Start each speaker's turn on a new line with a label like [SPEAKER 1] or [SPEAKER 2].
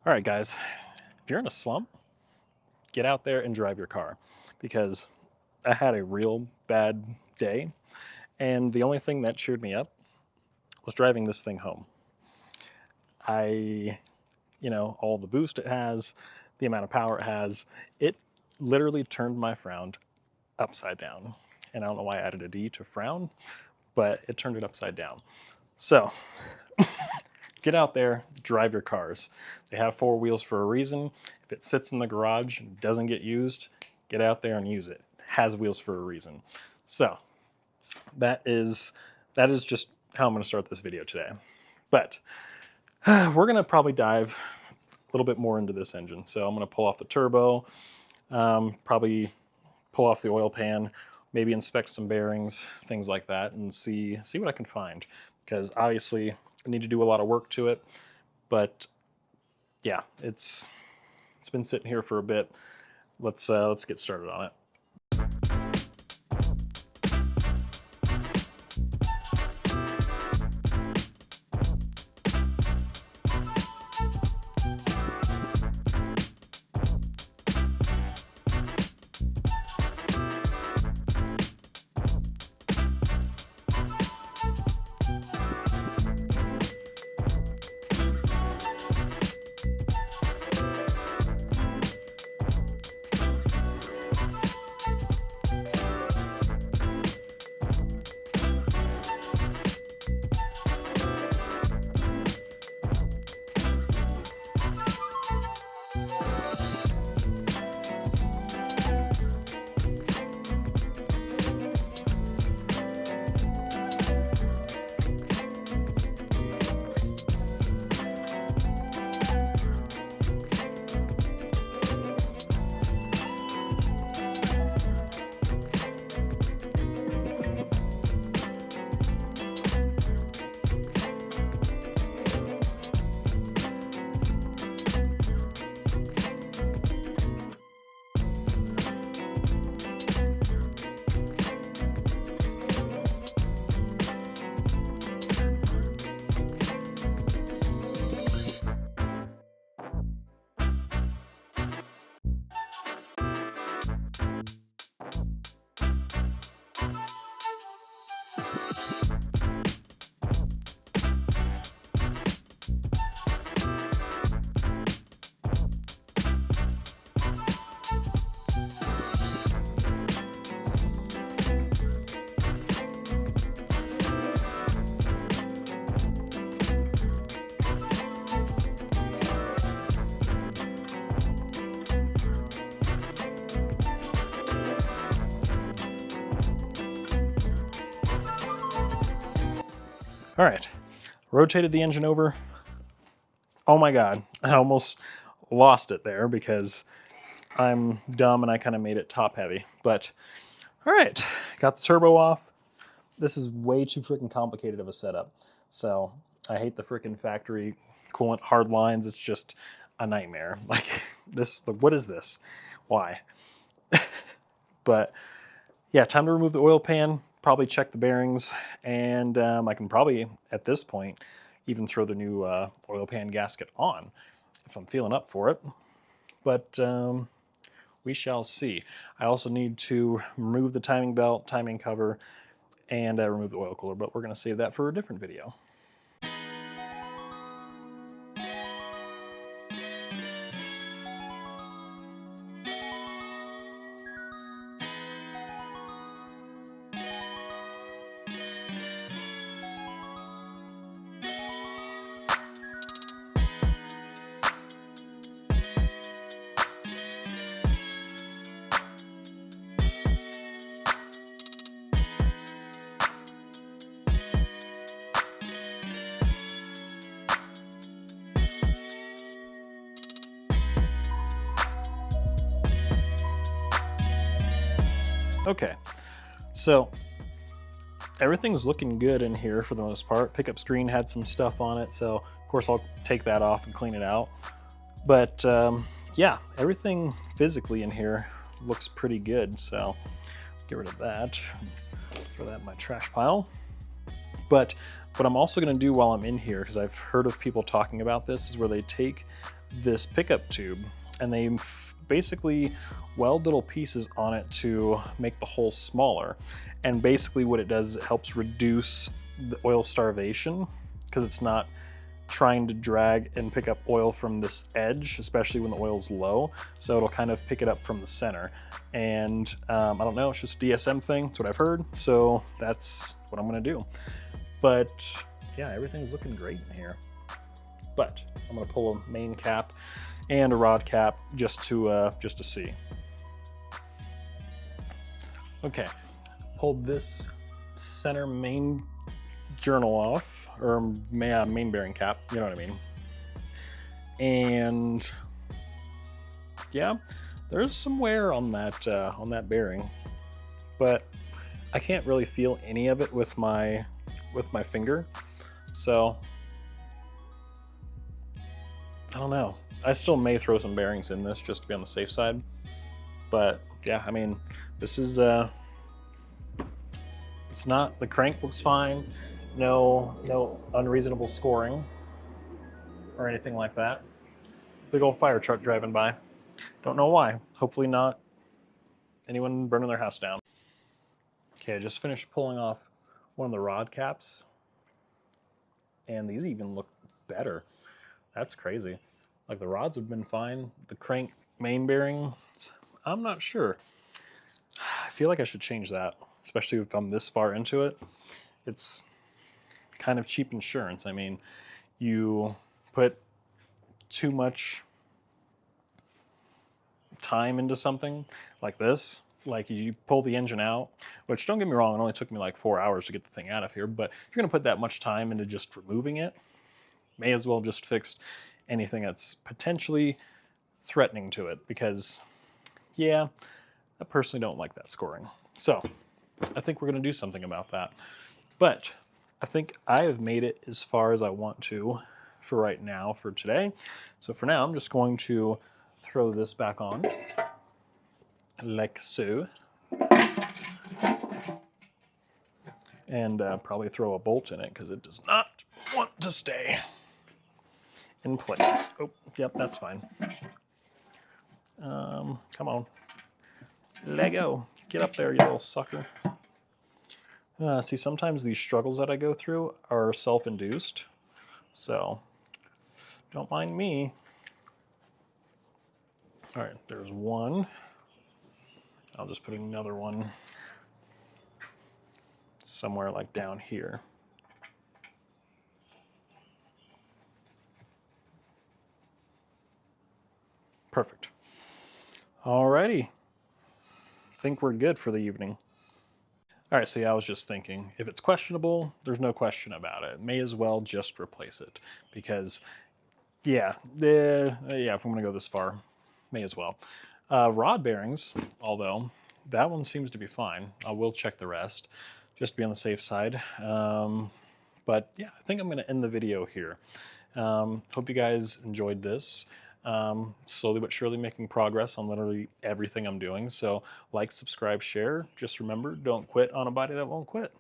[SPEAKER 1] All right, guys, if you're in a slump, get out there and drive your car because I had a real bad day. And the only thing that cheered me up was driving this thing home. All the boost it has, the amount of power it has, it literally turned my frown upside down. And I don't know why I added a D to frown, but it turned it upside down. So get out there, drive your cars. They have four wheels for a reason. If it sits in the garage and doesn't get used, get out there and use it. It has wheels for a reason. So that is just how I'm going to start this video today. But we're going to probably dive a little bit more into this engine. So I'm going to pull off the turbo, probably pull off the oil pan, maybe inspect some bearings, things like that, and see what I can find. Because obviously I need to do a lot of work to it, but yeah, it's been sitting here for a bit. Let's get started on it. All right, rotated the engine over. Oh my God, I almost lost it there because I'm dumb and I kind of made it top heavy. But all right, got the turbo off. This is way too freaking complicated of a setup. So I hate the freaking factory coolant hard lines. It's just a nightmare. Like this, what is this? Why? But yeah, time to remove the oil pan, probably check the bearings, and I can probably, at this point, even throw the new oil pan gasket on if I'm feeling up for it. But we shall see. I also need to remove the timing belt, timing cover, and remove the oil cooler, but we're going to save that for a different video. Okay, so everything's looking good in here for the most part. Pickup screen had some stuff on it, so of course I'll take that off and clean it out. But yeah, everything physically in here looks pretty good, so get rid of that. Throw that in my trash pile. But What I'm also going to do while I'm in here, because I've heard of people talking about this, is where they take this pickup tube and they basically weld little pieces on it to make the hole smaller. And basically what it does is it helps reduce the oil starvation, because it's not trying to drag and pick up oil from this edge, especially when the oil's low. So it'll kind of pick it up from the center. And I don't know, it's just a DSM thing. That's what I've heard. So that's what I'm gonna do. But yeah, everything's looking great in here. But I'm gonna pull a main cap and a rod cap just to see. Okay, pulled this center main journal off, or main bearing cap, you know what I mean. And yeah, there's some wear on that bearing, but I can't really feel any of it with my finger. So I don't know. I still may throw some bearings in this just to be on the safe side. But yeah, I mean, this is it's not, the crank looks fine. No unreasonable scoring or anything like that. Big old fire truck driving by. Don't know why. Hopefully not anyone burning their house down. Okay, I just finished pulling off one of the rod caps, and these even look better. That's crazy. Like, the rods have been fine. The crank main bearing, I'm not sure. I feel like I should change that, especially if I'm this far into it. It's kind of cheap insurance. I mean, you put too much time into something like this, like you pull the engine out, which, don't get me wrong, it only took me like 4 hours to get the thing out of here, but if you're gonna put that much time into just removing it, may as well just fix anything that's potentially threatening to it, because yeah, I personally don't like that scoring. So I think we're gonna do something about that. But I think I have made it as far as I want to for right now, for today. So for now, I'm just going to throw this back on, like so. And probably throw a bolt in it, because it does not want to stay in place. Oh, yep, that's fine. Come on. Lego, get up there, you little sucker. See, sometimes these struggles that I go through are self-induced, so don't mind me. All right, there's one. I'll just put another one somewhere like down here. Perfect. Alrighty. I think we're good for the evening. All right, so yeah, I was just thinking, if it's questionable, there's no question about it. May as well just replace it, because yeah, if I'm gonna go this far, may as well. Rod bearings, although that one seems to be fine. I will check the rest, just to be on the safe side. But yeah, I think I'm gonna end the video here. Hope you guys enjoyed this. Slowly but surely making progress on literally everything I'm doing. So like, subscribe, share. Just remember, don't quit on a body that won't quit.